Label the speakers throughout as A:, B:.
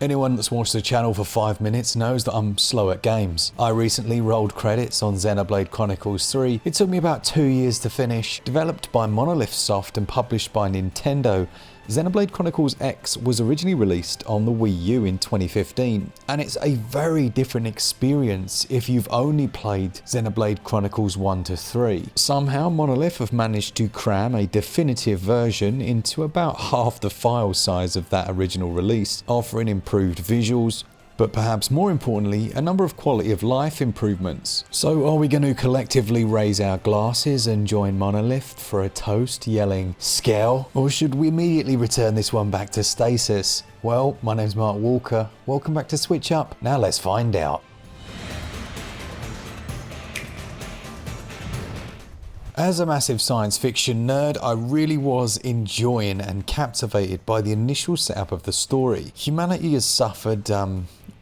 A: Anyone that's watched the channel for 5 minutes knows that I'm slow at games. I recently rolled credits on Xenoblade Chronicles 3. It took me about 2 years to finish. Developed by Monolith Soft and published by Nintendo, Xenoblade Chronicles X was originally released on the Wii U in 2015, and it's a very different experience if you've only played Xenoblade Chronicles 1 to 3. Somehow Monolith have managed to cram a definitive version into about half the file size of that original release, offering improved visuals, but perhaps more importantly, a number of quality of life improvements. So are we going to collectively raise our glasses and join Monolith for a toast yelling "Skell"? Or should we immediately return this one back to stasis? Well, my name's Mark Walker. Welcome back to Switch Up. Now let's find out. As a massive science fiction nerd, I really was enjoying and captivated by the initial setup of the story. Humanity has suffered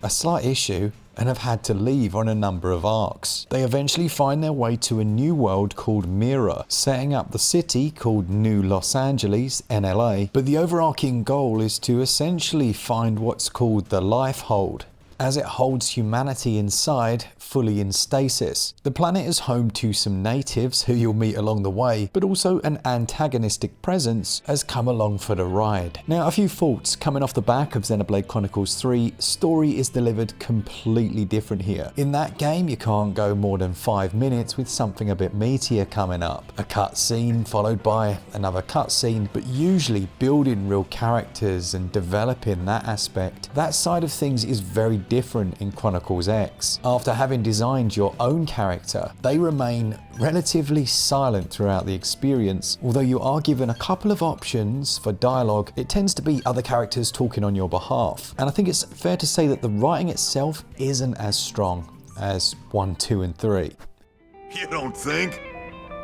A: a slight issue and have had to leave on a number of arcs. They eventually find their way to a new world called Mira, setting up the city called New Los Angeles, NLA, but the overarching goal is to essentially find what's called the Life Hold, as it holds humanity inside, fully in stasis. The planet is home to some natives who you'll meet along the way, but also an antagonistic presence has come along for the ride. Now, a few thoughts coming off the back of Xenoblade Chronicles 3, story is delivered completely different here. In that game, you can't go more than 5 minutes with something a bit meatier coming up. A cutscene followed by another cutscene, but usually building real characters and developing that aspect. That side of things is very different in Chronicles X. After having designed your own character, they remain relatively silent throughout the experience. Although you are given a couple of options for dialogue, it tends to be other characters talking on your behalf. And I think it's fair to say that the writing itself isn't as strong as 1, 2, and 3.
B: You don't think?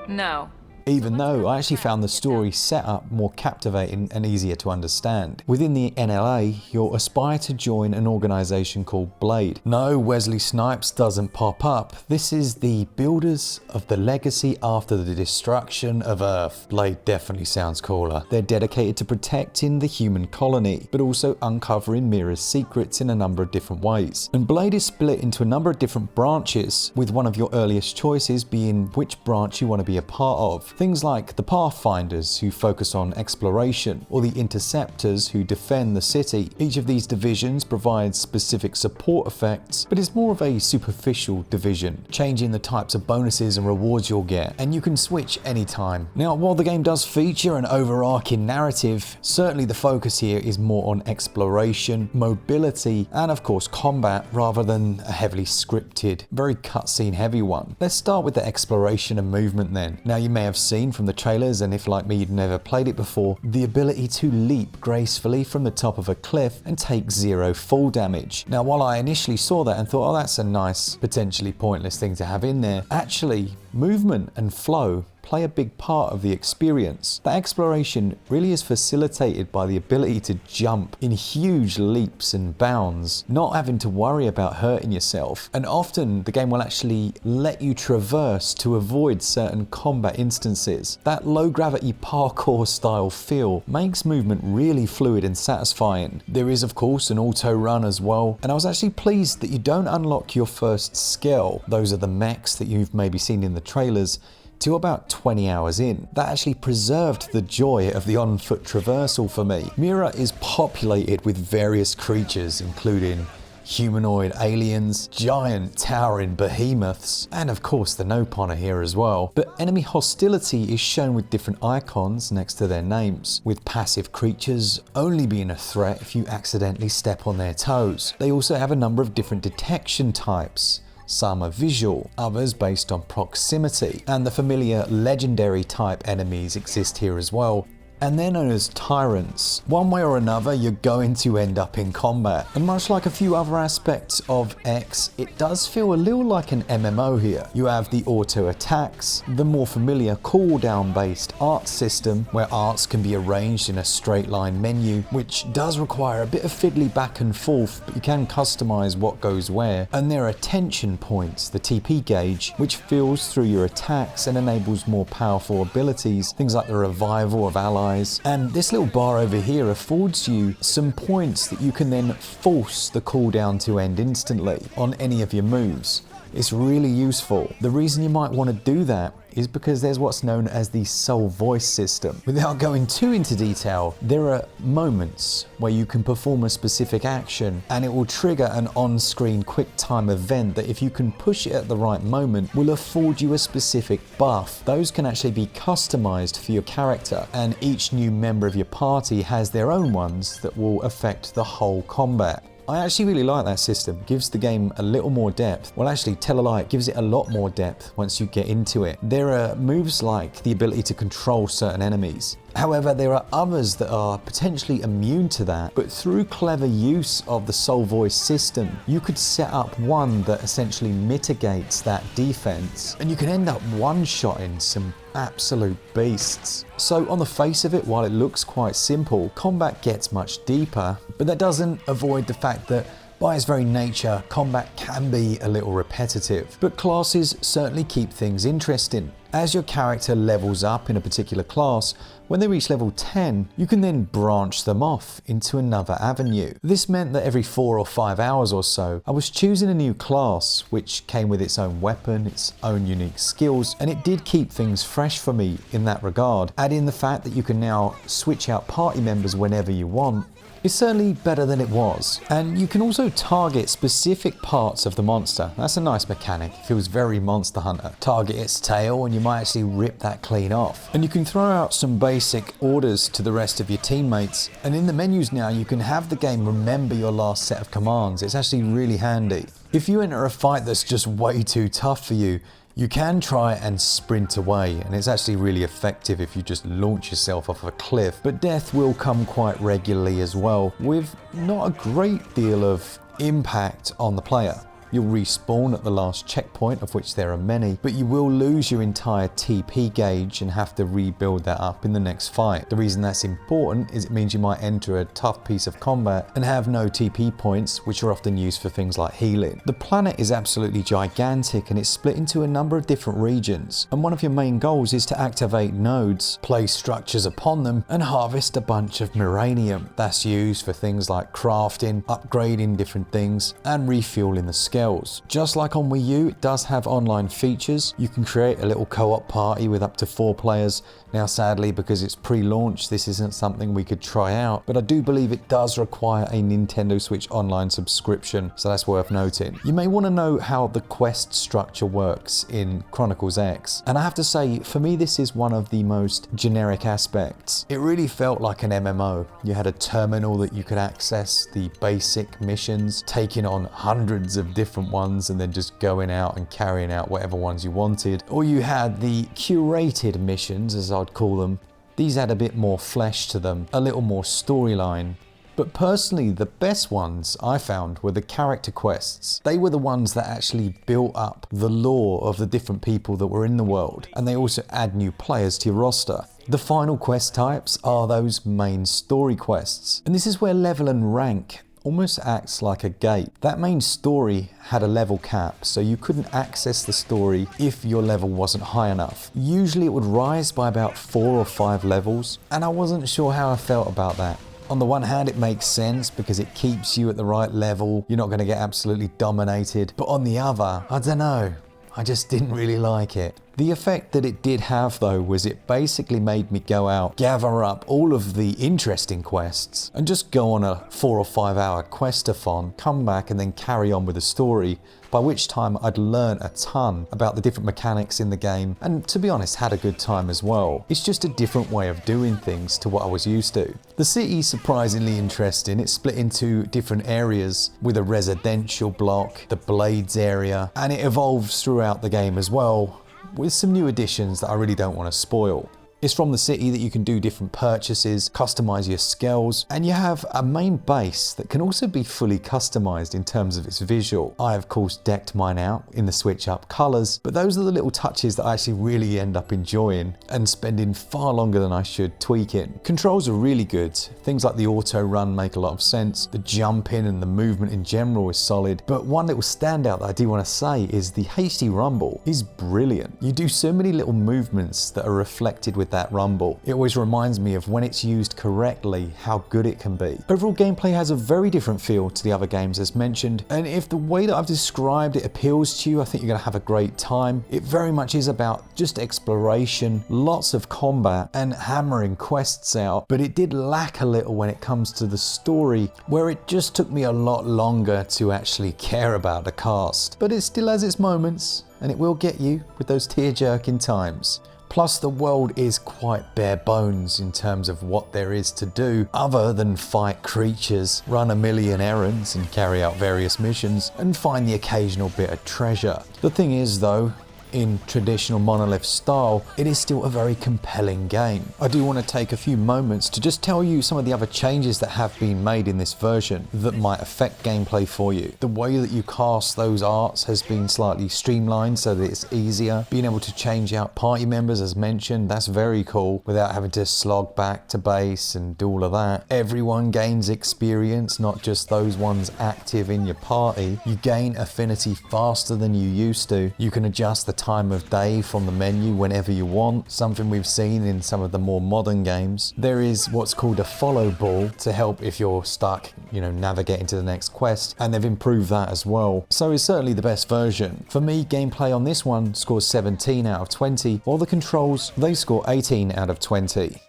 C: No.
A: Even though I actually found the story set up more captivating and easier to understand. Within the NLA, you'll aspire to join an organisation called Blade. No, Wesley Snipes doesn't pop up. This is the builders of the legacy after the destruction of Earth. Blade definitely sounds cooler. They're dedicated to protecting the human colony, but also uncovering Mira's secrets in a number of different ways. And Blade is split into a number of different branches, with one of your earliest choices being which branch you want to be a part of. Things like the Pathfinders, who focus on exploration, or the Interceptors, who defend the city. Each of these divisions provides specific support effects, but it's more of a superficial division, changing the types of bonuses and rewards you'll get, and you can switch anytime. Now, while the game does feature an overarching narrative, certainly the focus here is more on exploration, mobility, and of course combat, rather than a heavily scripted, very cutscene heavy one. Let's start with the exploration and movement then. Now, you may have seen from the trailers, and if like me you've never played it before, the ability to leap gracefully from the top of a cliff and take 0 fall damage. Now, while I initially saw that and thought, oh, that's a nice, potentially pointless thing to have in there, actually movement and flow play a big part of the experience. The exploration really is facilitated by the ability to jump in huge leaps and bounds, not having to worry about hurting yourself. And often the game will actually let you traverse to avoid certain combat instances. That low gravity parkour style feel makes movement really fluid and satisfying. There is of course an auto run as well, and I was actually pleased that you don't unlock your first skill, those are the mechs that you've maybe seen in the trailers, till about 20 hours in. That actually preserved the joy of the on-foot traversal for me. Mira is populated with various creatures, including humanoid aliens, giant towering behemoths, and of course the Nopon are here as well. But enemy hostility is shown with different icons next to their names, with passive creatures only being a threat if you accidentally step on their toes. They also have a number of different detection types. Some are visual, others based on proximity, and the familiar legendary type enemies exist here as well. And they're known as tyrants. One way or another, you're going to end up in combat. And much like a few other aspects of X, it does feel a little like an MMO here. You have the auto attacks, the more familiar cooldown based art system, where arts can be arranged in a straight line menu, which does require a bit of fiddly back and forth, but you can customize what goes where. And there are tension points, the TP gauge, which feels through your attacks and enables more powerful abilities, things like the revival of allies, guys. And this little bar over here affords you some points that you can then force the cooldown to end instantly on any of your moves. It's really useful. The reason you might want to do that is because there's what's known as the soul voice system. Without going too into detail, there are moments where you can perform a specific action and it will trigger an on-screen quick time event that, if you can push it at the right moment, will afford you a specific buff. Those can actually be customized for your character, and each new member of your party has their own ones that will affect the whole combat. I actually really like that system. It gives the game a little more depth. Well, actually, tell a lie, it gives it a lot more depth once you get into it. There are moves like the ability to control certain enemies. However, there are others that are potentially immune to that, but through clever use of the soul voice system, you could set up one that essentially mitigates that defense, and you can end up one-shotting some absolute beasts. So on the face of it, while it looks quite simple, combat gets much deeper, but that doesn't avoid the fact that by its very nature, combat can be a little repetitive, but classes certainly keep things interesting. As your character levels up in a particular class, when they reach level 10, you can then branch them off into another avenue. This meant that every 4 or 5 hours or so, I was choosing a new class, which came with its own weapon, its own unique skills, and it did keep things fresh for me in that regard. Add in the fact that you can now switch out party members whenever you want. It's certainly better than it was. And you can also target specific parts of the monster. That's a nice mechanic. It feels very Monster Hunter. Target its tail and you might actually rip that clean off. And you can throw out some basic orders to the rest of your teammates. And in the menus now, you can have the game remember your last set of commands. It's actually really handy. If you enter a fight that's just way too tough for you, you can try and sprint away, and it's actually really effective if you just launch yourself off a cliff, but death will come quite regularly as well, with not a great deal of impact on the player. You'll respawn at the last checkpoint, of which there are many, but you will lose your entire TP gauge and have to rebuild that up in the next fight. The reason that's important is it means you might enter a tough piece of combat and have no TP points, which are often used for things like healing. The planet is absolutely gigantic and it's split into a number of different regions, and one of your main goals is to activate nodes, place structures upon them, and harvest a bunch of miranium. That's used for things like crafting, upgrading different things, and refueling the scale. Just like on Wii U, it does have online features. You can create a little co-op party with up to 4 players. Now sadly, because it's pre-launch, this isn't something we could try out, but I do believe it does require a Nintendo Switch Online subscription, so that's worth noting. You may want to know how the quest structure works in Chronicles X, and I have to say, for me this is one of the most generic aspects. It really felt like an MMO. You had a terminal that you could access the basic missions, taking on hundreds of different ones and then just going out and carrying out whatever ones you wanted. Or you had the curated missions, as I'd call them. These had a bit more flesh to them, a little more storyline. But personally, the best ones I found were the character quests. They were the ones that actually built up the lore of the different people that were in the world, and they also add new players to your roster. The final quest types are those main story quests, and this is where level and rank almost acts like a gate. That main story had a level cap, so you couldn't access the story if your level wasn't high enough. Usually it would rise by about 4 or 5 levels, and I wasn't sure how I felt about that. On the one hand, it makes sense because it keeps you at the right level. You're not going to get absolutely dominated. But on the other, I don't know. I just didn't really like it. The effect that it did have though was it basically made me go out, gather up all of the interesting quests and just go on a 4 or 5 hour questathon, come back and then carry on with the story, by which time I'd learned a ton about the different mechanics in the game and, to be honest, had a good time as well. It's just a different way of doing things to what I was used to. The city's surprisingly interesting. It's split into different areas with a residential block, the Blades area, and it evolves throughout the game as well, with some new additions that I really don't want to spoil. It's from the city that you can do different purchases, customize your skills, and you have a main base that can also be fully customized in terms of its visual. I of course decked mine out in the switch up colors, but those are the little touches that I actually really end up enjoying and spending far longer than I should tweaking. Controls are really good. Things like the auto run make a lot of sense. The jumping and the movement in general is solid, but one little standout that I do want to say is the hasty rumble is brilliant. You do so many little movements that are reflected with that rumble. It always reminds me of when it's used correctly, how good it can be. Overall gameplay has a very different feel to the other games as mentioned, and if the way that I've described it appeals to you, I think you're going to have a great time. It very much is about just exploration, lots of combat, and hammering quests out, but it did lack a little when it comes to the story, where it just took me a lot longer to actually care about the cast. But it still has its moments, and it will get you with those tear-jerking times. Plus the world is quite bare bones in terms of what there is to do other than fight creatures, run a million errands and carry out various missions and find the occasional bit of treasure. The thing is though, in traditional Monolith style, it is still a very compelling game. I do want to take a few moments to just tell you some of the other changes that have been made in this version that might affect gameplay for you. The way that you cast those arts has been slightly streamlined so that it's easier. Being able to change out party members as mentioned, that's very cool without having to slog back to base and do all of that. Everyone gains experience, not just those ones active in your party. You gain affinity faster than you used to. You can adjust the time of day from the menu whenever you want, something we've seen in some of the more modern games. There is what's called a follow ball to help if you're stuck, navigating to the next quest, and they've improved that as well. So it's certainly the best version. For me, gameplay on this one scores 17 out of 20, while the controls, they score 18 out of 20.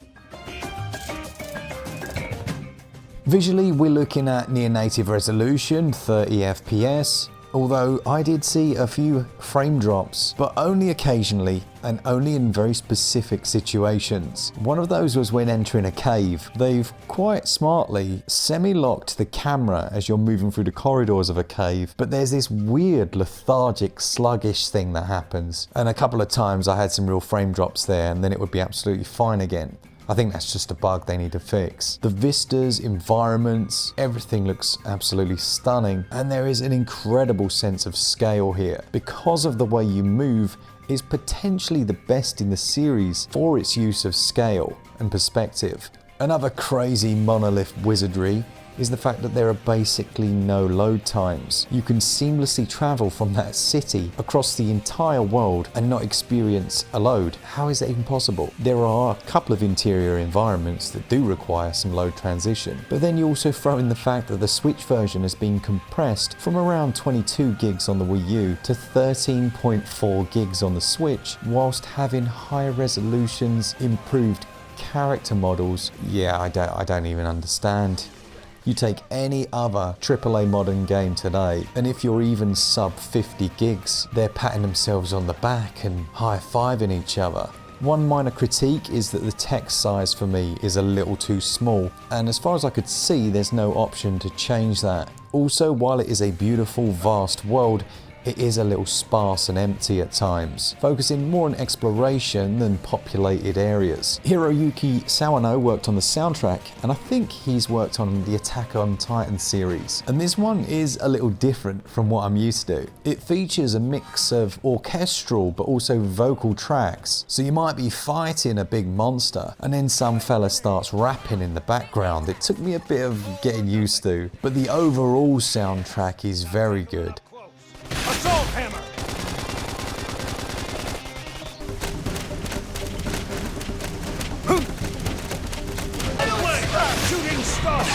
A: Visually, we're looking at near native resolution, 30 FPS, although I did see a few frame drops, but only occasionally and only in very specific situations. One of those was when entering a cave. They've quite smartly semi-locked the camera as you're moving through the corridors of a cave, but there's this weird lethargic, sluggish thing that happens. And a couple of times I had some real frame drops there and then it would be absolutely fine again. I think that's just a bug they need to fix. The vistas, environments, everything looks absolutely stunning, and there is an incredible sense of scale here. Because of the way you move, is potentially the best in the series for its use of scale and perspective. Another crazy Monolith wizardry is the fact that there are basically no load times. You can seamlessly travel from that city across the entire world and not experience a load. How is that even possible? There are a couple of interior environments that do require some load transition, but then you also throw in the fact that the Switch version has been compressed from around 22 gigs on the Wii U to 13.4 gigs on the Switch, whilst having higher resolutions, improved character models. Yeah, I don't even understand. You take any other AAA modern game today, and if you're even sub 50 gigs, they're patting themselves on the back and high-fiving each other. One minor critique is that the text size for me is a little too small, and as far as I could see, there's no option to change that. Also, while it is a beautiful, vast world, it is a little sparse and empty at times, focusing more on exploration than populated areas. Hiroyuki Sawano worked on the soundtrack, and I think he's worked on the Attack on Titan series. And this one is a little different from what I'm used to. It features a mix of orchestral but also vocal tracks, so you might be fighting a big monster, and then some fella starts rapping in the background. It took me a bit of getting used to, but the overall soundtrack is very good.
B: Assault hammer! Shooting star!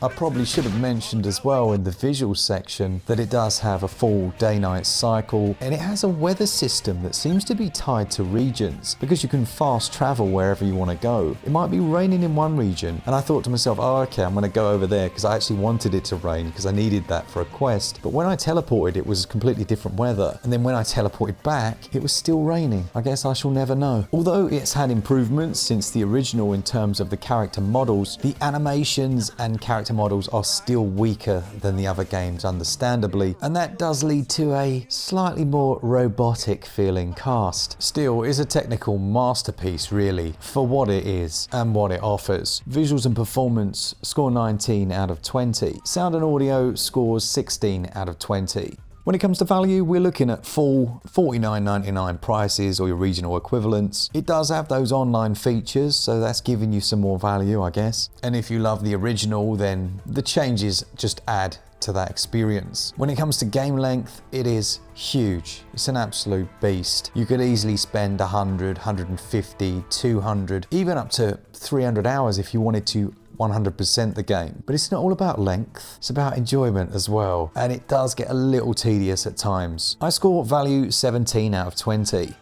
A: I probably should have mentioned as well in the visual section that it does have a full day-night cycle, and it has a weather system that seems to be tied to regions because you can fast travel wherever you want to go. It might be raining in one region, and I thought to myself, oh okay, I'm going to go over there because I actually wanted it to rain because I needed that for a quest. But when I teleported, it was completely different weather, and then when I teleported back, it was still raining. I guess I shall never know. Although it's had improvements since the original in terms of the character models, the animations and character models are still weaker than the other games, understandably, and that does lead to a slightly more robotic feeling cast. Still, it's a technical masterpiece really, for what it is and what it offers. Visuals and performance score 19 out of 20. Sound and audio scores 16 out of 20. When it comes to value, we're looking at full $49.99 prices or your regional equivalents. It does have those online features, so that's giving you some more value, I guess. And if you love the original, then the changes just add to that experience. When it comes to game length, it is huge. It's an absolute beast. You could easily spend 100, 150, 200, even up to 300 hours if you wanted to 100% the game. But it's not all about length, it's about enjoyment as well. And it does get a little tedious at times. I score value 17 out of 20.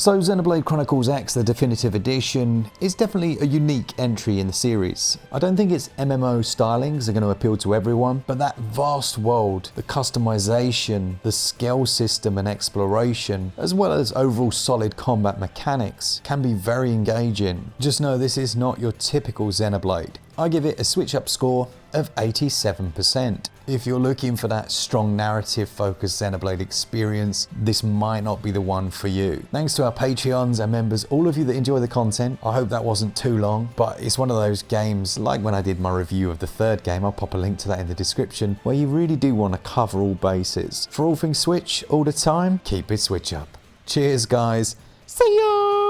A: So Xenoblade Chronicles X, the definitive edition, is definitely a unique entry in the series. I don't think its MMO stylings are going to appeal to everyone, but that vast world, the customization, the skill system and exploration, as well as overall solid combat mechanics, can be very engaging. Just know this is not your typical Xenoblade. I give it a switch up score of 87%. If you're looking for that strong narrative focused Xenoblade experience, this might not be the one for you. Thanks to our Patreons and members, all of you that enjoy the content. I hope that wasn't too long, but it's one of those games, like when I did my review of the third game, I'll pop a link to that in the description, where you really do want to cover all bases. For all things Switch, all the time, keep it Switch up. Cheers guys, see ya!